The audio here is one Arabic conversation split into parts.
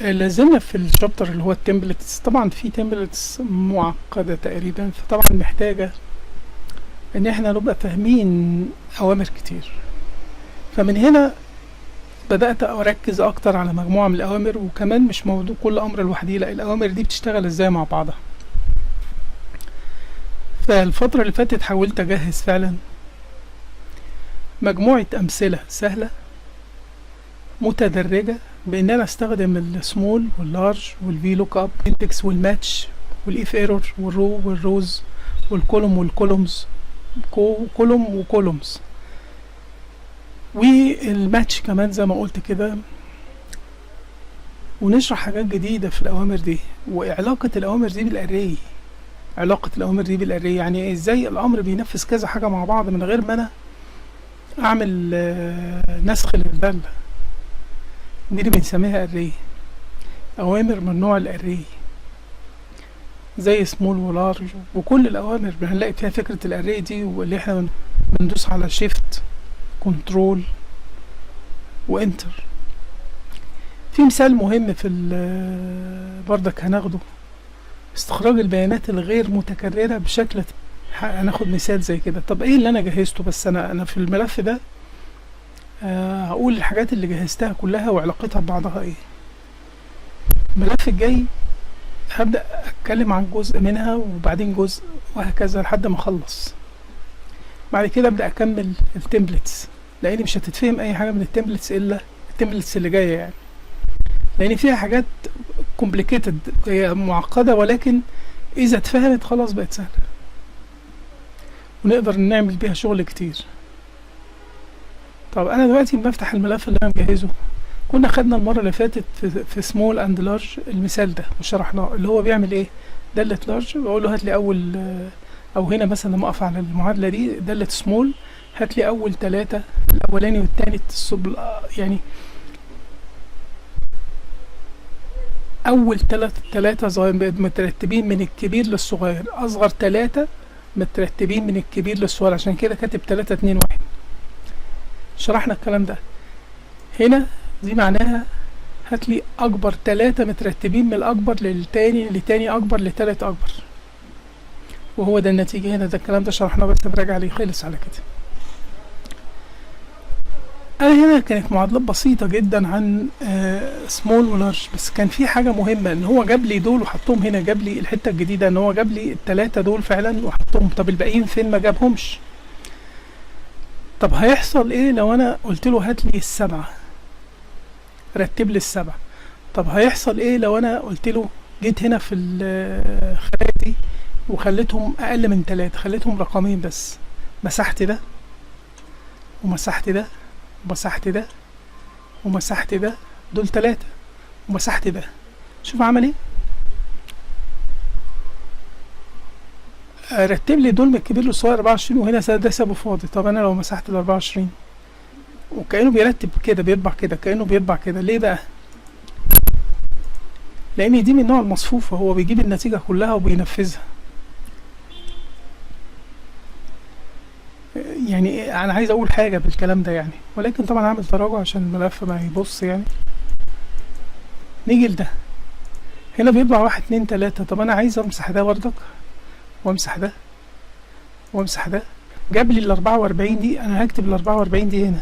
لازلنا في الشابتر اللي هو التمبلتس. طبعا في تمبلتس معقدة تقريبا، فطبعا محتاجة ان احنا نبقى فاهمين اوامر كتير. فمن هنا بدأت اركز اكتر على مجموعة من الاوامر، وكمان مش موضوع كل امر لوحده، لا الاوامر دي بتشتغل ازاي مع بعضها. فالفترة اللي فاتت حاولت اجهز فعلا مجموعة امثلة سهلة متدرجة، بان انا استخدم السمول واللارج والفي لوك اب اندكس والماتش والاف ايرور والرو والروز والكولوم والكولومز، كولوم وكولومز، والماتش كمان زي ما قلت كده. ونشرح حاجات جديدة في الأوامر دي، وعلاقة الأوامر دي بالأري. علاقة الأوامر دي بالأري يعني ازاي الأمر بينفذ كذا حاجة مع بعض من غير ما أنا أعمل نسخ للدالة. دي اللي بنسميها أري، أوامر من نوع الأري زي سمول ولارج. وكل الأوامر هنلاقي فيها فكرة الأري دي، واللي احنا بندوس على شيفت كنترول وانتر. في مثال مهم في بردك هناخده، استخراج البيانات الغير متكررة بشكل. هناخد مثال زي كده. طب ايه اللي انا جهزته؟ بس انا في الملف ده هقول الحاجات اللي جهزتها كلها وعلاقتها ببعضها ايه. الملف الجاي هبدأ اتكلم عن جزء منها وبعدين جزء وهكذا لحد ما اخلص. بعد كده ابدأ اكمل التمبلتس، لان مش هتتفهم اي حاجة من التمبلتس الا التمبلتس اللي جاية يعني، لان فيها حاجات complicated، هي معقدة، ولكن اذا اتفهمت خلاص بقت سهلة ونقدر نعمل بيها شغل كتير. طب انا دلوقتي بفتح الملف اللي انا مجهزه. كنا خدنا المرة اللي فاتت في سمول اند لارج المثال ده وشرحناه، اللي هو بيعمل ايه؟ دالة لارج بقول له هات لي اول، او هنا مثلا لما اقف على المعادلة دي دالة سمول هات لي اول 3، الاولاني والتاني يعني اول 3 مترتبين من الكبير للصغير، اصغر 3 مترتبين من الكبير للصغير، عشان كده كاتب 3 2 1. شرحنا الكلام ده. هنا دي معناها هات لي اكبر 3 مترتبين من الاكبر للتاني، لتاني اكبر لتالت اكبر، وهو ده النتيجة هنا. ده الكلام ده شرحناه بس براجع عليه، خلص على كده. انا هنا كانت معادلات بسيطة جدا عن سمول ولارج، بس كان في حاجة مهمة ان هو جاب لي دول وحطهم هنا. جاب لي الحتة الجديدة ان هو جاب لي ال3 دول فعلا وحطهم. طب الباقيين فين؟ ما جابهمش. طب هيحصل ايه لو انا قلت له هات لي ال7، رتب لي ال7؟ طب هيحصل ايه لو انا قلت له جيت هنا في الخلايا دي وخليتهم اقل من 3، خليتهم رقمين بس، مسحت ده ومسحت ده ومسحت ده ومسحت ده، دول 3، ومسحت ده، شوف عمل ايه؟ رتب لي دول من الكبير للصغير 24، وهنا ده سابه فاضي. طب انا لو مسحت ال24 وكأنه بيرتب كده، بيطبع كده، كأنه بيطبع كده. ليه بقى؟ لان دي من نوع المصفوفة، هو بيجيب النتيجة كلها وبينفذها. يعني انا عايز اقول حاجة بالكلام ده يعني، ولكن طبعا هعمل تراجع عشان الملف ما يبص يعني. نيجي لده، هنا بيطبع 1 2 3. طب انا عايز امسح ده بردك، وامسح ده وامسح ده. جاب لي ال44 دي، انا هكتب ال44 دي هنا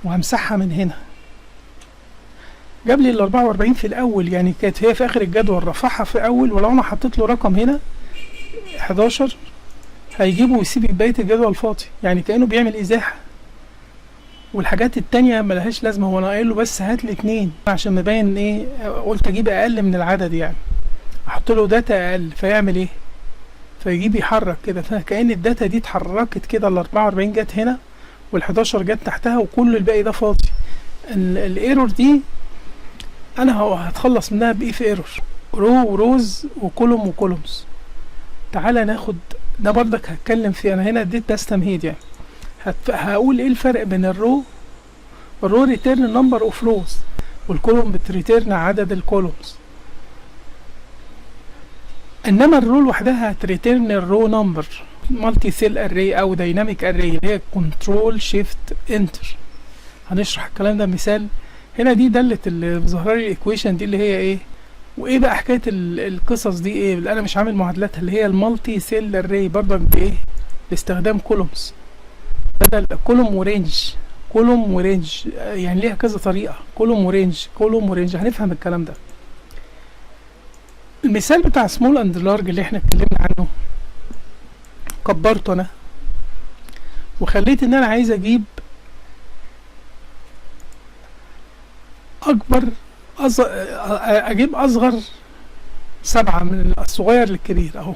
وهمسحها من هنا. جاب لي ال44 في الاول، يعني كانت هي في اخر الجدول، رفعها في اول، ولو انا حطيت له رقم هنا 11 هيجيبه ويسيب بقيه الجدول فاضي، يعني كانه بيعمل ازاحه. والحاجات التانية ملهاش لازمه، هو انا قايل له بس هات لي 2 عشان مبين ايه، قلت اجيب اقل من العدد يعني، احط له داتا اقل فيعمل ايه؟ فيجيب يحرك كده، فكأن الداتا دي اتحركت كده. ال44 جت هنا وال11 جت تحتها وكل الباقي ده فاضي. الايرور دي انا هتخلص منها باف ايرور، رو وروز وكولوم وكولومز. تعالى ناخد ده بردك هتكلم فيه. انا هنا اديت ده تمهيد يعني. هقول ايه الفرق بين الرو ريتيرن نمبر اوف روز، والكولوم بتريتيرن عدد الكولومز. انما الرو لوحدها هتريتيرن الرو نمبر. مالتي سيل اري او دايناميك اري اللي هي كنترول شيفت انتر. هنشرح الكلام ده مثال هنا دي دالة اللي ظاهرة لي الايكويشن دي اللي هي ايه. وايه بقى حكاية القصص دي ايه اللي انا مش عامل معادلاتها، اللي هي المالتي سيل اري برضك بايه، باستخدام كولومز بدل كولوم ورينج. كولوم ورينج يعني ليها كذا طريقة، كولوم ورينج كولوم ورينج، هنفهم الكلام ده. المثال بتاع سمول اند لارج اللي احنا اتكلمنا عنه، كبرته انا وخليت ان انا عايز اجيب اكبر اجيب اصغر 7 من الصغير للكبير اهو.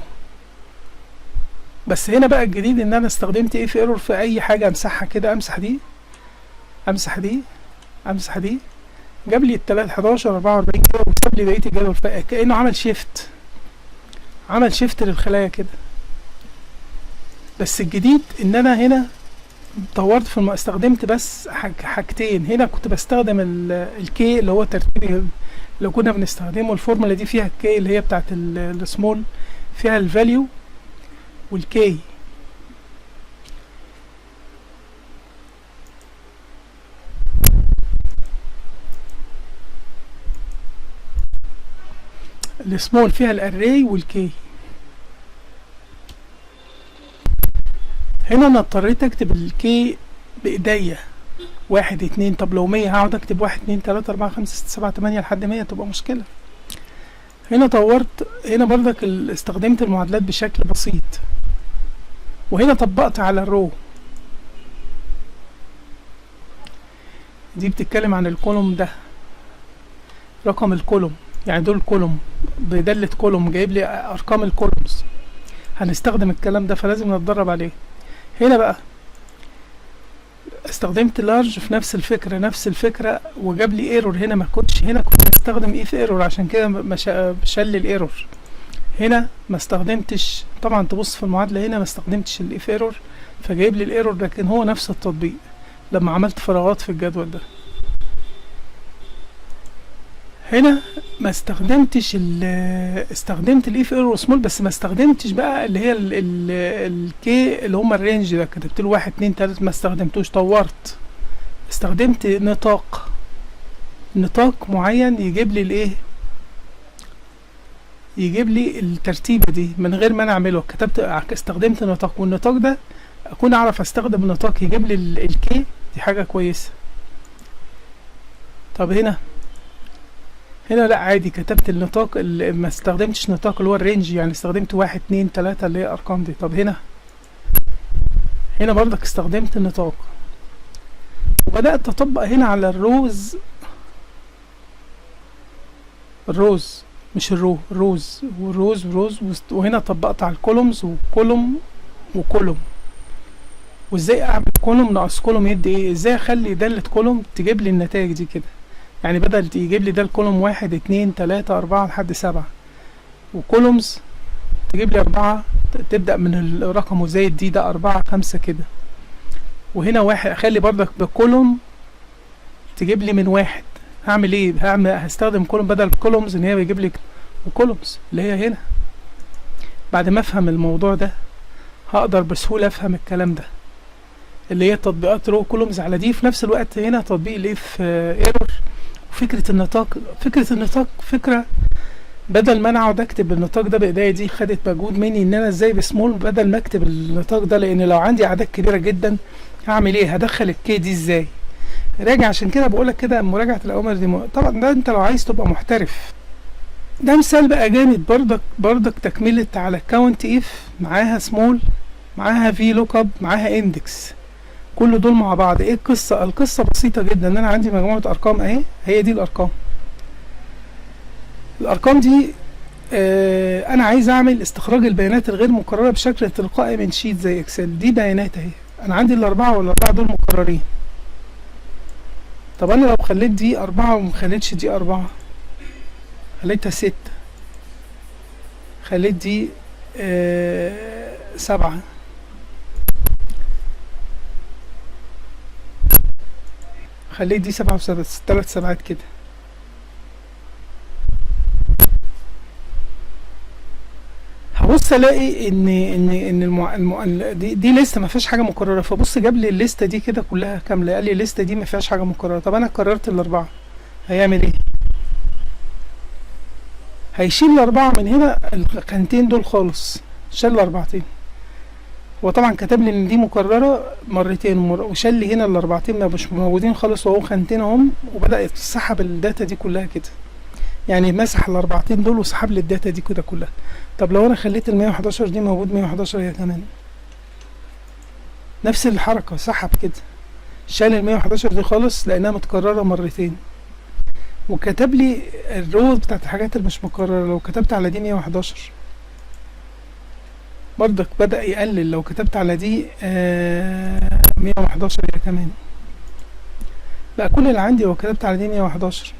بس هنا بقى الجديد ان انا استخدمت ايه في ايرور في اي حاجة امسحها كده، امسح دي امسح دي امسح دي، جاب لي التلات 11 44 كده وساب لي بقية الجدول، كأنه عمل شيفت، عمل شيفت للخلايا كده. بس الجديد ان انا هنا طورت في استخدمت بس حاجتين. هنا كنت بستخدم الكي اللي هو ترتيب لو كنا بنستخدمه، الفورمولا دي فيها الكي اللي هي بتاعت السمول، فيها الفاليو والكي. السمول فيها الاري والكي. هنا انا اضطريت اكتب الكي بايديا 1 2. طب لو 100 هقعد اكتب 1 2 3 4 5 6 7 8 لحد 100 تبقى مشكلة. هنا طورت، هنا برضك استخدمت المعادلات بشكل بسيط، وهنا طبقت على الرو. دي بتتكلم عن الكولوم ده، رقم الكولوم، يعني دول كولوم بدالة كولوم جايب لي ارقام الكولومز. هنستخدم الكلام ده فلازم نتدرب عليه. هنا بقى استخدمت لارج في نفس الفكرة وجاب لي ايرور. هنا ما كنتش، هنا كنت بستخدم ايه في ايرور، عشان كده شل الايرور. هنا ما استخدمتش، طبعا تبص في المعادلة هنا ما استخدمتش الاف ايرور فجايب لي الايرور، لكن هو نفس التطبيق لما عملت فراغات في الجدول ده. هنا ما استخدمتش استخدمت الاف ايرور سمول، بس ما استخدمتش بقى اللي هي الكي اللي هم الرينج ده، كتبت له 1 2 3 ما استخدمتوش. طورت، استخدمت نطاق معين يجيب لي الايه، يجيب لي الترتيبة دي من غير ما انا اعمله. استخدمت نطاق، والنطاق ده اكون اعرف استخدم النطاق يجيب لي الكي، دي حاجة كويسة. طب هنا لا عادي، كتبت النطاق اللي ما استخدمتش نطاق اللي هو الرينج، يعني استخدمت 1 2 3 اللي هي ارقام دي. طب هنا برضك استخدمت النطاق وبدأت اطبق هنا على الروز مش الروز وهنا طبقت على الكولومز وكولوم وازاي اعمل كولوم ناقص كولوم يدي ايه، ازاي اخلي دالة كولوم تجيب لي النتائج دي كده. يعني بدل يجيب لي ده الكولوم 1 2 3 4 لحد 7، وكولومز تجيب لي 4 تبدأ من الرقم وزايد دي، ده 4 5 كده. وهنا 1 اخلي برضك بكولوم تجيب لي من 1. هعمل ايه؟ هستخدم كولوم بدل كولومز ان هي بيجيب لي وكولومز اللي هي هنا. بعد ما افهم الموضوع ده هقدر بسهولة افهم الكلام ده اللي هي تطبيقات رو كولومز على دي. في نفس الوقت هنا تطبيق الاف ايرور وفكرة النطاق. فكرة بدل ما انا اقعد اكتب النطاق ده بايديا، دي خدت مجهود مني ان انا ازاي بسمول بدل ما اكتب النطاق ده، لان لو عندي اعداد كبيرة جدا هعمل ايه؟ هدخل الكي دي ازاي؟ راجع. عشان كده بقولك كده مراجعة الاوامر دي طبعا ده انت لو عايز تبقى محترف. ده مثال بقى جامد برضك تكملة على كاونت اف معاها سمول معاها في لوك اب معاها اندكس، كل دول مع بعض. ايه القصة؟ القصة بسيطة جدا، ان انا عندي مجموعة ارقام اهي، هي دي الارقام دي انا عايز اعمل استخراج البيانات الغير مكررة بشكل تلقائي من شيت زي اكسل. دي بيانات اهي، انا عندي الاربعة والاربعة دول مكررين. طب انا لو خليت دي 4 ومخليتش دي 4، خليتها 6، خليت دي 7، خليت دي 7 و7 3 سبعات كده، هبص الاقي ان دي لسته ما فيهاش حاجه مكرره. فبص جاب لي الليسته دي كده كلها كامله، قال لي الليسته دي ما فيهاش حاجه مكرره. طب انا كررت الاربعه، هيعمل ايه؟ هيشيل الاربعة من هنا، الخانتين دول خالص، شال الاربعتين. هو طبعا كتب لي ان دي مكررة مرتين وشال لي هنا الاربعتين ما مش موجودين خالص، وهو خانتين اهم، وبدأ يسحب الداتا دي كلها كده. يعني مسح الاربعتين دول وسحب لي الداتا دي كده كلها. طب لو انا خليت ال 111 دي موجود 111 هي كمان، نفس الحركة، سحب كده، شال ال 111 دي خالص لانها متكررة مرتين، وكتب لي الروز بتاعت الحاجات اللي مش مكررة. لو كتبت على دي 111 برضك بدأ يقلل، لو كتبت على دي 111 هي كمان، بقى كل اللي عندي لو كتبت على دي 111.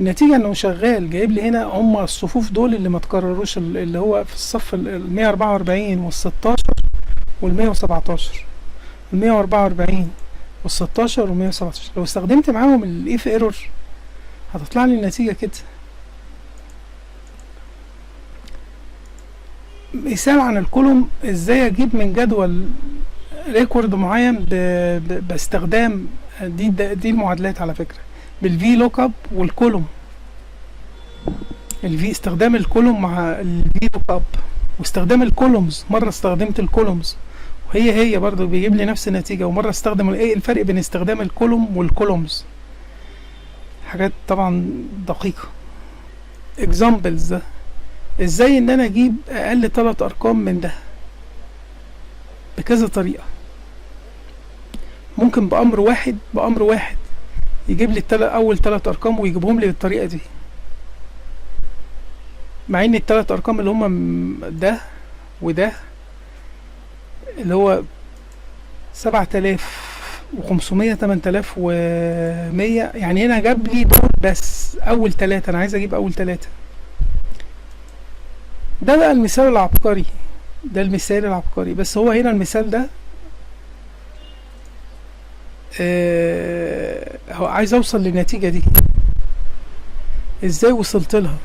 النتيجة انه شغال، جايب لي هنا هم الصفوف دول اللي ما تكرروش، اللي هو في الصف ال 144 وال 16 وال 117، ال 144 وال 16 وال 117. لو استخدمت معاهم الاف ايرور هتطلع لي النتيجة كده. مثال عن الكولوم، ازاي اجيب من جدول ريكورد معين باستخدام دي المعادلات على فكرة، بالفي لوك اب والكولوم. الفي استخدام الكولوم مع الفي لوك اب، واستخدام الكولومز، مرة استخدمت الكولومز وهي برضو بيجيب لي نفس النتيجة، ومرة استخدم ايه الفرق بين استخدام الكولوم والكولومز، حاجات طبعا دقيقة. examples ده ازاي ان انا اجيب اقل 3 ارقام من ده بكذا طريقة. ممكن بامر واحد يجيب لي اول 3 ارقام ويجيبهم لي بالطريقة دي، مع ان ال3 ارقام اللي هما ده وده اللي هو 7500 8100، يعني هنا جاب لي دول بس اول 3، انا عايز اجيب اول 3. ده بقى المثال العبقري، ده المثال العبقري. بس هو هنا المثال ده هو عايز اوصل للنتيجة دي، ازاي وصلت لها؟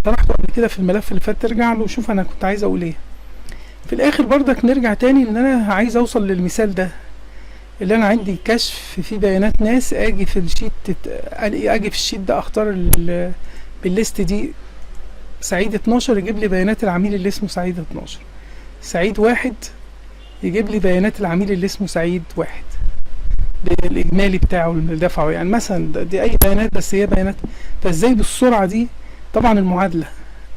شرحته قبل كده في الملف اللي فات، ترجع له وشوف انا كنت عايز اقول ايه. في الاخر برضك نرجع تاني ان انا عايز اوصل للمثال ده، اللي انا عندي كشف في بيانات ناس، اجي في الشيت اجي في الشيت ده اختار بالليست دي سعيد 12، يجيب لي بيانات العميل اللي اسمه سعيد 12، سعيد 1 يجيب لي بيانات العميل اللي اسمه سعيد 1 بالاجمالي بتاعه اللي دفعه. يعني مثلا دي اي بيانات، بس هي بيانات. فازاي بالسرعة دي؟ طبعا المعادلة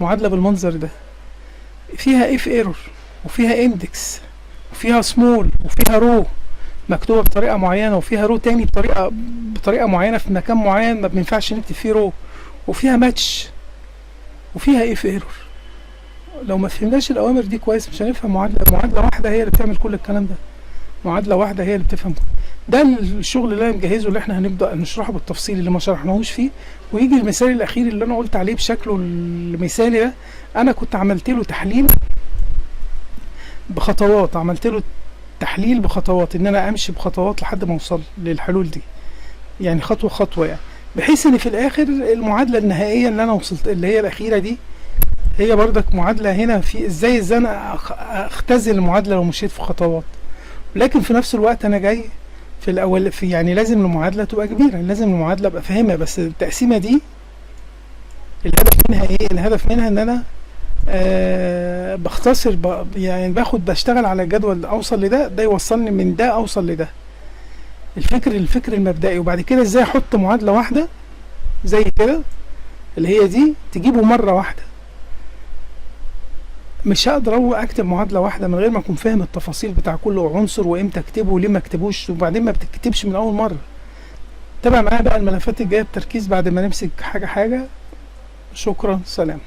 بالمنظر ده فيها اف ايرور وفيها اندكس وفيها سمول وفيها رو مكتوبة بطريقة معينة، وفيها رو تاني بطريقة معينة في مكان معين ما بينفعش نكتب فيه رو، وفيها ماتش وفيها اف ايرور. لو ما فهمناش الاوامر دي كويس مش هنفهم معادلة واحدة هي اللي بتعمل كل الكلام ده، معادلة واحدة هي اللي بتفهم ده. الشغل اللي انا مجهزه اللي احنا هنبدأ نشرحه بالتفصيل اللي ما شرحناهوش فيه. ويجي المثال الاخير اللي انا قلت عليه بشكله المثالي ده، انا كنت عملت له تحليل بخطوات، عملت له تحليل بخطوات، ان انا امشي بخطوات لحد ما اوصل للحلول دي، يعني خطوة خطوة، يعني بحيث ان في الاخر المعادلة النهائية اللي انا وصلت اللي هي الاخيرة دي هي بردك معادلة. هنا في ازاي انا اختزل المعادلة لو مشيت في خطوات، لكن في نفس الوقت انا جاي في الاول يعني لازم المعادلة تبقى كبيرة، لازم المعادلة ابقى فاهمها. بس التقسيمة دي الهدف منها ايه؟ الهدف منها ان انا بختصر يعني بشتغل على جدول اوصل لده، ده يوصلني من ده اوصل لده. الفكر المبدئي. وبعد كده ازاي احط معادلة واحدة زي كده اللي هي دي تجيبه مرة واحدة. مش هقدر اكتب معادلة واحدة من غير ما اكون فاهم التفاصيل بتاع كل عنصر وامتى اكتبه وليه ما اكتبوش، وبعدين ما بتكتبش من اول مرة. تابع معايا بقى الملفات الجاية بتركيز بعد ما نمسك حاجة. شكرا، سلام.